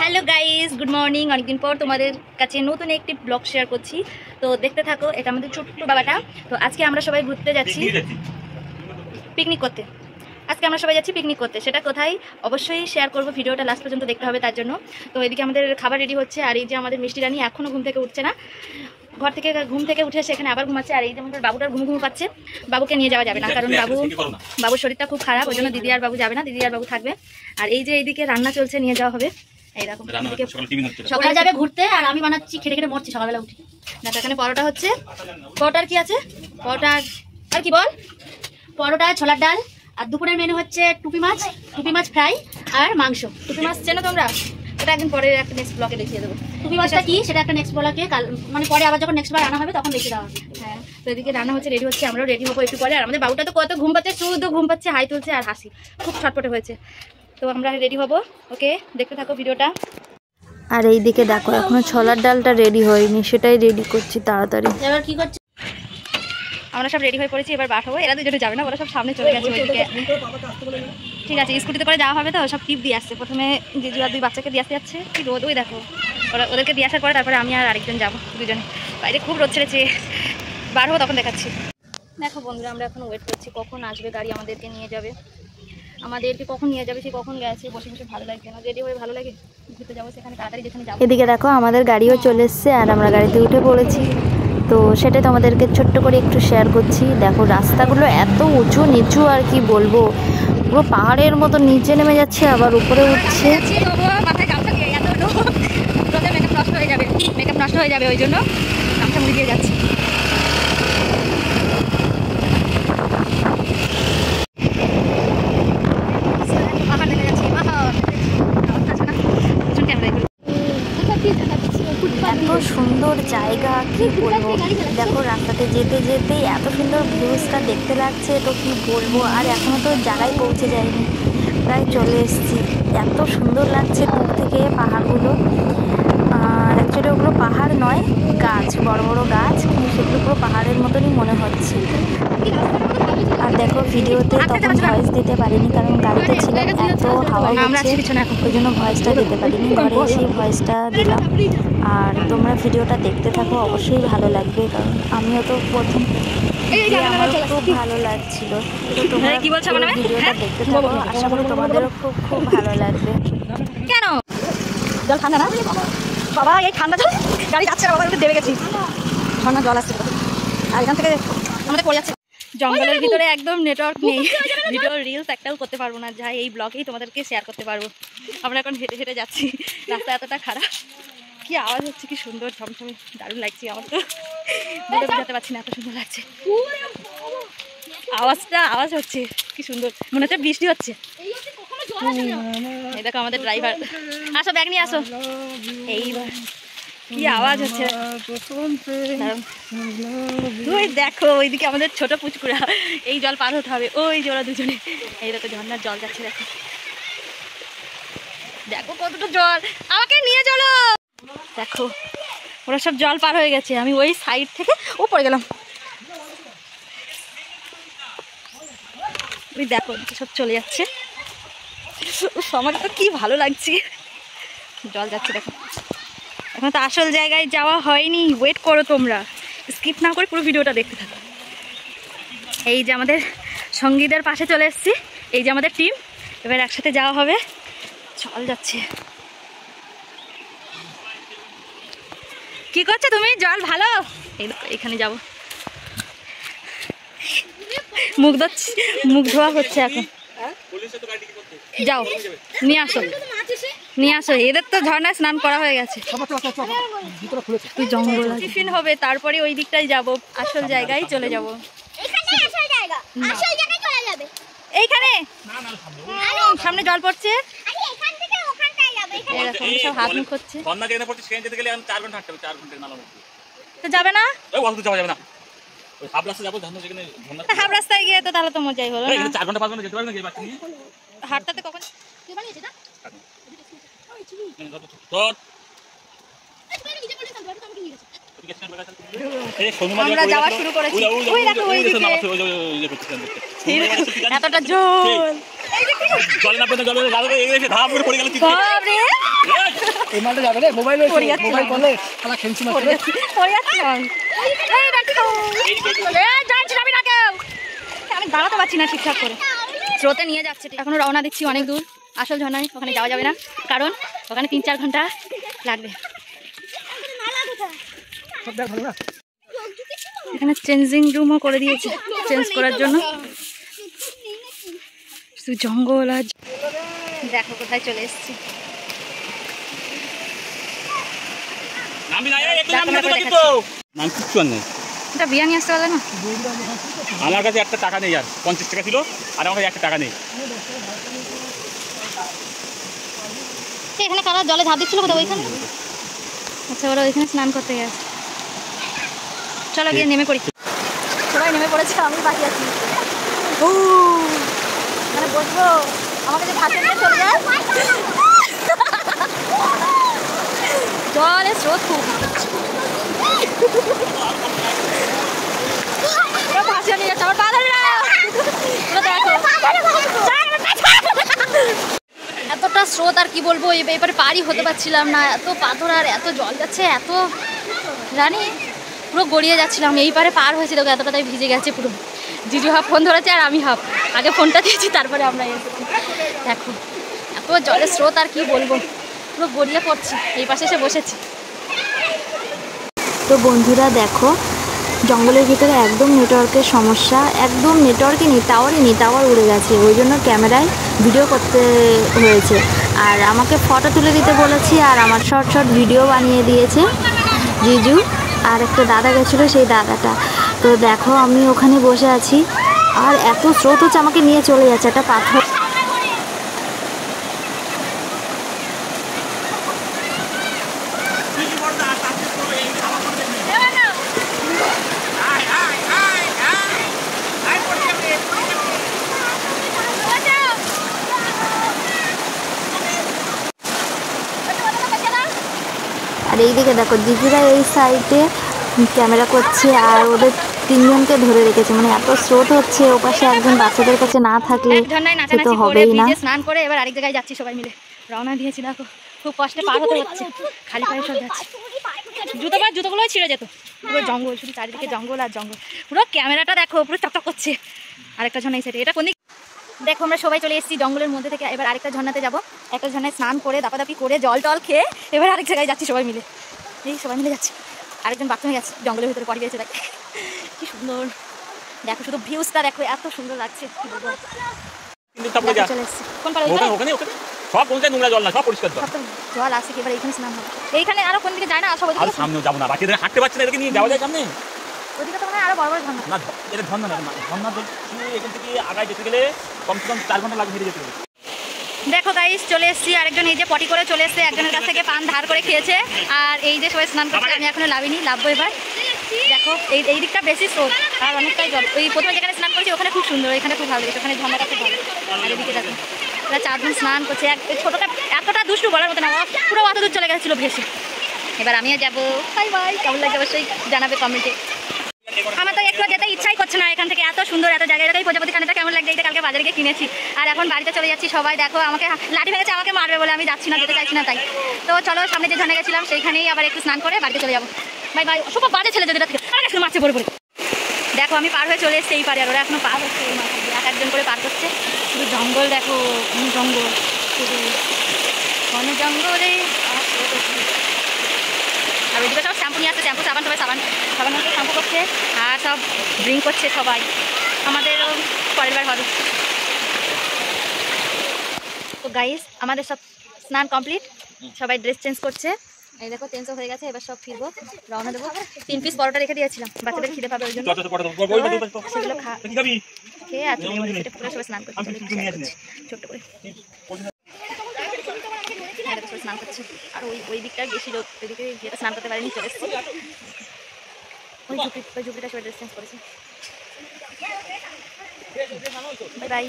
Hello guys, good morning. অনেকদিন পর তোমাদের কাছে নতুন একটি ব্লগ শেয়ার করছি, তো দেখতে থাকো। এটা আমাদের ছোট্ট বাবাটা। তো আজকে আমরা সবাই ঘুরতে যাচ্ছি পিকনিক করতে। আজকে আমরা সবাই যাচ্ছি পিকনিক করতে। সেটা কোথায় অবশ্যই শেয়ার করবো, ভিডিওটা লাস্ট পর্যন্ত দেখতে হবে তার জন্য। তো এদিকে আমাদের খাবার রেডি হচ্ছে, আর এই যে আমাদের মিষ্টি রানী এখনও ঘুম থেকে উঠছে না। ঘুম থেকে উঠে সেখানে আবার ঘুমাচ্ছে। আর এই যে আমাদের বাবুটার ঘুম পাচ্ছে। বাবুকে নিয়ে যাওয়া যাবে না, কারণ বাবুর শরীরটা খুব খারাপ, ওই জন্য দিদি আর বাবু যাবে না, দিদি আর বাবু থাকবে। আর এই যে এইদিকে রান্না চলছে, নিয়ে যাওয়া হবে। এইরকম সকালে যাবে ঘুরতে, আর আমি বানাচ্ছি, খেটে খেটে মরছি সকালবেলা উঠে। দেখো এখানে পরোটা হচ্ছে। পরোটার কি আছে? পরোটা আর কি বল, পরোটা, ছোলার ডাল। আর দুপুরের মেনু হচ্ছে টুপি মাছ ফ্রাই আর মাংস। টুপি মাছ চেনো তোমরা? এটা একদিন পরে একটা নেক্সট ব্লগে দেখিয়ে দেবো। টুপি মাছটা কি সেটা একটা নেক্সট ব্লগে, মানে পরে আবার যখন নেক্সট বার রান্না হবে তখন দেখিয়ে দেওয়া হবে। হ্যাঁ, তো এদিকে রান্না হচ্ছে, রেডি হচ্ছে, আমরাও রেডি হবো একটু পরে। আর আমাদের বাবুটা তো কত ঘুম পাচ্ছে, শুধু ঘুম পাচ্ছে, হাই তুলছে আর হাসি, খুব ছটপটে হয়েছে। তো আমরা রেডি হবো, ওকে, দেখতে থাকো ভিডিওটা। আর এইদিকে দেখো এখনো ছোলার ডালটা রেডি হয়নি, সেটাই রেডি করছি তাড়াতাড়ি। এবার কি করছে? আমরা সব রেডি হয়ে পড়েছি, এবার বার হবো। এরা দুজনে যাবে না, ওরা সব সামনে চলে গেছে ওইদিকে। ঠিক আছে, স্কুটিতে করে যাওয়া হবে, তো সব টিপ দিয়ে আসছে। প্রথমে জিজু আর দুই বাচ্চাকে দিয়ে আসতে যাচ্ছে, কি রোদ, ওই দেখো। ওদেরকে দিয়ে আসার পরে তারপরে আমি আর আরেকজন যাবো, দুজনে। বাইরে খুব রোদ ছেড়েছে, বার হবো তখন দেখাচ্ছি। দেখো বন্ধুরা, আমরা এখন ওয়েট করছি কখন আসবে গাড়ি, আমাদেরকে নিয়ে যাবে। আমাদেরকে কখন নিয়ে যাবে, সে কখন গেছে। বসে বসে ভালো লাগছে না, রেডি হয়ে ভালো লাগে। ঘুরতে যাবো সেখানে তাড়াতাড়ি, যেখানে যাবো। এদিকে দেখো আমাদের গাড়িও চলে এসছে, আর আমরা গাড়িতে উঠে পড়েছি। তো সেটাই তোমাদেরকে ছোট্ট করে একটু শেয়ার করছি। দেখো রাস্তাগুলো এত উঁচু নিচু, আর কি বলবো, পুরো পাহাড়ের মতো নিচে নেমে যাচ্ছে আবার উপরে উঠছে। মেকআপ নষ্ট হয়ে যাবে ওই জন্য গামছা মুড়ি দিয়ে যাচ্ছি। এত সুন্দর জায়গা, কি বলবো। দেখো রাস্তাতে যেতে যেতে এত সুন্দর ভিউজটা দেখতে লাগছে, তো কি বলবো। আর এখনো তো জায়গায় পৌঁছে যায়নি, প্রায় চলে এসেছি। এত সুন্দর লাগছে দূর থেকে পাহাড়গুলো। আর অ্যাকচুয়ালি ওগুলো পাহাড় নয়, গাছ, বড় বড় গাছ, কিন্তু সেগুলো পুরো পাহাড়ের মতনই মনে হচ্ছে। আর দেখো ভিডিওতে তখন ভয়েস দিতে পারিনি, কারণ গাড়িতে ছিলাম, এত হাওয়া হচ্ছে, ওই জন্য ভয়েসটা দিতে পারিনি। ঘরে এসে ভয়েসটা দিলাম। আর তোমরা ভিডিওটা দেখতে থাকো, অবশ্যই ভালো লাগবে, কারণ আমিও তো প্রথম, আমার খুব ভালো লাগছিল। তো তোমরা ভিডিওটা দেখতে থাকো, আশা করি তোমাদেরও খুব খুব ভালো লাগবে। কেন জল ঠান্ডা না বাবা? এই ঠান্ডা জল গাড়ি যাচ্ছে না বাবা, দেবে গেছি, ঠান্ডা জল আসছে। আর এখান থেকে আমাদের পড়ে যাচ্ছে। জঙ্গলের ভিতরে একদম নেটওয়ার্ক নেই, ভিডিও রিলস একটাও করতে পারবো না, যাই এই ব্লগেই তোমাদেরকে শেয়ার করতে পারবো। আমরা এখন হেঁটে হেঁটে যাচ্ছি, রাস্তা এতটা খারাপ, কি আওয়াজ হচ্ছে, কি সুন্দর ঝমঝমে, দারুণ লাগছে। আমার তো বলে বোঝাতে পারছি না, এত সুন্দর লাগছে আওয়াজ হচ্ছে, কি সুন্দর, মনে হচ্ছে বৃষ্টি হচ্ছে। এই দেখো আমাদের ড্রাইভার, আসো ব্যাগ নিয়ে আসো। এইবার কি আওয়াজ হচ্ছে, ওই দেখো ওইদিকে আমাদের ছোট পুচকুরা, এই জল পার হতে হবে, ওই যে ওরা দুজনে। এই দেখো ঝর্ণার জল যাচ্ছে, দেখো দেখো কতটা জল, আমাকে নিয়ে চলো। দেখো ওরা সব জল পার হয়ে গেছে, আমি ওই সাইড থেকে ও পড়ে গেলাম। ওই দেখো সব চলে যাচ্ছে, আমার তো কি ভালো লাগছে, জল যাচ্ছে দেখো। এখন তো আসল জায়গায় যাওয়া হয়নি, ওয়েট করো তোমরা, স্কিপ না করে পুরো ভিডিওটা দেখতে থাকো। এই যে আমাদের সঙ্গীদের পাশে চলে এসেছি, এই যে আমাদের টিম, এবার একসাথে যাওয়া হবে। চল যাচ্ছে। কি করছো তুমি? জল ভালো, এখানে যাবো। মুখ ধোয়া হচ্ছে এখন, যাও নিয়ে আসো। এদের তো ঝর্ণায় স্নান করা হয়ে গেছে, জঙ্গল টিফিন হবে, তারপরে ওই দিকটাই যাব, আসল জায়গায় চলে যাব। এইখানে সামনে জল পড়ছে, সব হাত মুখ হচ্ছে, তো যাবে না? হাফ রাস্তায় গিয়ে তো তাহলে তো মজাই হলো। 4 ঘন্টা 5 ঘন্টা যেতে পারবে না হাঁটতে কখন? আমরা যাওয়া শুরু করেছি, এতটা জল জলে না পেতে জলে গালে এসে ধাপ করে পড়ে গেল কি বাপরে এই মালটা যাবে রে মোবাইল মোবাইল করলে শালা খেলছি না করে পড়ে যাচ্ছি এই দেখো এই যাচ্ছি আমি না কেউ আমি দাঁড়াতে পারছি না ঠিকঠাক করে স্রোতে নিয়ে যাচ্ছে এখনো রওনা দিচ্ছি অনেক দূর আসল ঝর্ণায় ওখানে যাওয়া যাবে না কারণ ওখানে 3-4 ঘন্টা লাগবে এখানে চেঞ্জিং রুমও করে দিয়েছে চেঞ্জ করার জন্য শুধু জঙ্গল আর দেখো কোথায় চলে এসেছি নামি না একটু নামি না তো নাম কিচ্ছু আর নেই এটা বিরিয়ানি আসতে পারলে না আমার কাছে একটা টাকা নেই আর 50 টাকা ছিল আর আমার কাছে একটা টাকা নেই এখানে কারা জলে ঝাঁপ দিচ্ছিল কোথাও ওইখানে আচ্ছা ওরা ওইখানে স্নান করতে গেছে চলো গিয়ে নেমে পড়ি সবাই নেমে পড়েছে আমি বাকি আছি মানে বসবো আমাকে যে ভাষা নিয়ে চলে যায় জলের স্রোত খুব ভাষা নিয়ে যাচ্ছে আমার পা ধরে না দেখো এতটা স্রোত আর কি বলবো এবারে পারই হতে পারছিলাম না এত পাথর আর এত জল যাচ্ছে এত জানি পুরো গড়িয়ে যাচ্ছিলাম এই পারে পার হয়েছে দেখো এতটাই ভিজে গেছে পুরো জিজু হাফ ফোন ধরেছে আর আমি হাফ আগে ফোনটা দিয়েছি তারপরে আমরা এসেছি দেখো এত জলের স্রোত আর কি বলবো পুরো গড়িয়ে পড়ছি এই পাশে এসে বসেছি তো বন্ধুরা দেখো জঙ্গলের ভিতরে একদম নেটওয়ার্কের সমস্যা একদম নেটওয়ার্কই নেই টাওয়ার উড়ে গেছে ওই জন্য ক্যামেরায় ভিডিও করতে হয়েছে আর আমাকে ফটো তুলে দিতে বলেছি আর আমার শর্ট ভিডিও বানিয়ে দিয়েছে জিজু আর একটা দাদা গেছিলো সেই দাদাটা তো দেখো আমি ওখানে বসে আছি আর এত স্রোত হচ্ছে আমাকে নিয়ে চলে যাচ্ছে একটা পাথর আর এইদিকে দেখো দিদিরা এই সাইডে ক্যামেরা করছে আর ওদের 3 জনকে ধরে রেখেছে মানে এত স্রোত হচ্ছে ও পাশে একজন বাচ্চাদের কাছে না থাকলে তো হবেই না স্নান করে এবার আরেক জায়গায় যাচ্ছি সবাই মিলে রওনা দিয়েছি দেখো খুব কষ্টে পার হতে হচ্ছে খালি পায়ে সব যাচ্ছে জুতোগুলো ছিঁড়ে যেত পুরো জঙ্গল শুধু চারিদিকে জঙ্গল আর জঙ্গল পুরো ক্যামেরাটা দেখো পুরো চকচক করছে আরেকটা ঝর্ণা এই সাইডে এটা কোন দিক দেখো আমরা সবাই চলে এসেছি জঙ্গলের মধ্যে থেকে এবার আরেকটা ঝর্ণাতে যাবো একটা ঝর্ণায় স্নান করে দাপাদাপি করে জল টল খেয়ে এবার আরেক জায়গায় যাচ্ছি সবাই মিলে এই সবাই মিলে যাচ্ছি আরেকজন বাথরুমে গেছে জঙ্গলের ভিতরে পড়ে গেছে দেখ কি সুন্দর দেখো শুধু ভিউজটা দেখো এত সুন্দর লাগছে কি বলবো চলে এসেছি কোন পারে ওখানে সব কোন জায়গায় নোংরা জল না সব পরিষ্কার জল জল আসে এবার এইখানে স্নান হবে এইখানে আরো কোন দিকে যায় না সব আর সামনে যাব না বাকি হাঁটতে পারছে না এটাকে নিয়ে যাওয়া যায় সামনে ওদিকে তো মানে আরো বড় বড় ঝর্ণা না এটা ঝর্ণা না ঝর্ণা জল এখান থেকে আগায় যেতে গেলে কমসে কম 4 ঘন্টা লাগে হেঁটে যেতে হবে দেখো গাইস চলে এসেছি আরেকজন এই যে পটি করে চলে এসেছে একজনের কাছ থেকে পান ধার করে খেয়েছে আর এই যে সবাই স্নান করছে আমি এখনো লাভিনি লাভবো এবার দেখো এই দিকটা বেশি স্রোত আর অনেকটাই জল ওই প্রথমে যেখানে স্নান করছি ওখানে খুব সুন্দর এখানে খুব ভালো লেগেছে ওখানে ঝর্ণাটা খুব ভালো আর এদিকে দেখো ওরা 4 জন স্নান করছে ছোটোটা এতটা দুষ্টু বলার মতো না পুরো অত দূর চলে গেছিলো ভেসে এবার আমিও যাবো বাই বাই কেমন লাগে অবশ্যই জানাবে কমেন্টে আমার তো একটু যেতে ইচ্ছাই করছে না এখান থেকে এত সুন্দর এত জায়গায় এই প্রজাপতি কানেটা কেমন লাগছে এটা কালকে বাজারে গিয়ে কিনেছি আর এখন বাড়িতে চলে যাচ্ছি সবাই দেখো আমাকে লাঠি ভেঙেছে আমাকে মারবে বলে আমি যাচ্ছি না যেতে চাইছি না তাই তো চলো সামনে যে ঝর্ণা গেছিলাম সেইখানেই আবার একটু স্নান করে বাড়িতে চলে যাবো বাই বাই সব বাজে ছেলে যেটা থেকে আর মারছে বলে দেখো আমি পার হয়ে চলে এসেছি এই পারে আর ওরা এখনো পার হচ্ছে এই মাছ এক একজন করে পার করছে শুধু জঙ্গল দেখো জঙ্গল শুধু ঘন জঙ্গলে আর ওইদিকে সব শ্যাম্পু নিয়ে আসছে শ্যাম্পু সাবান সবাই সাবান মধ্যে শ্যাম্পু করছে আর সব ড্রিঙ্ক করছে সবাই আমাদেরও পরের বার হবে তো গাইস আমাদের সব স্নান কমপ্লিট সবাই ড্রেস চেঞ্জ করছে এই দেখো চেঞ্জও হয়ে গেছে এবার সব ফিরবো রওনা দেবো 3 পিস পরোটা রেখে দিয়েছিলাম বাচ্চাদের খিদে পাবে ওই জন্য সেগুলো খেয়ে আর সবাই স্নান করছে ছোট্ট করে স্নান করছে আর ওই দিকটা গেছিল ওইদিকে যেটা স্নান করতে পারেনি চলে এসেছি ওই ঝুপড়িটা সবাই ড্রেস চেঞ্জ করেছে বাই বাই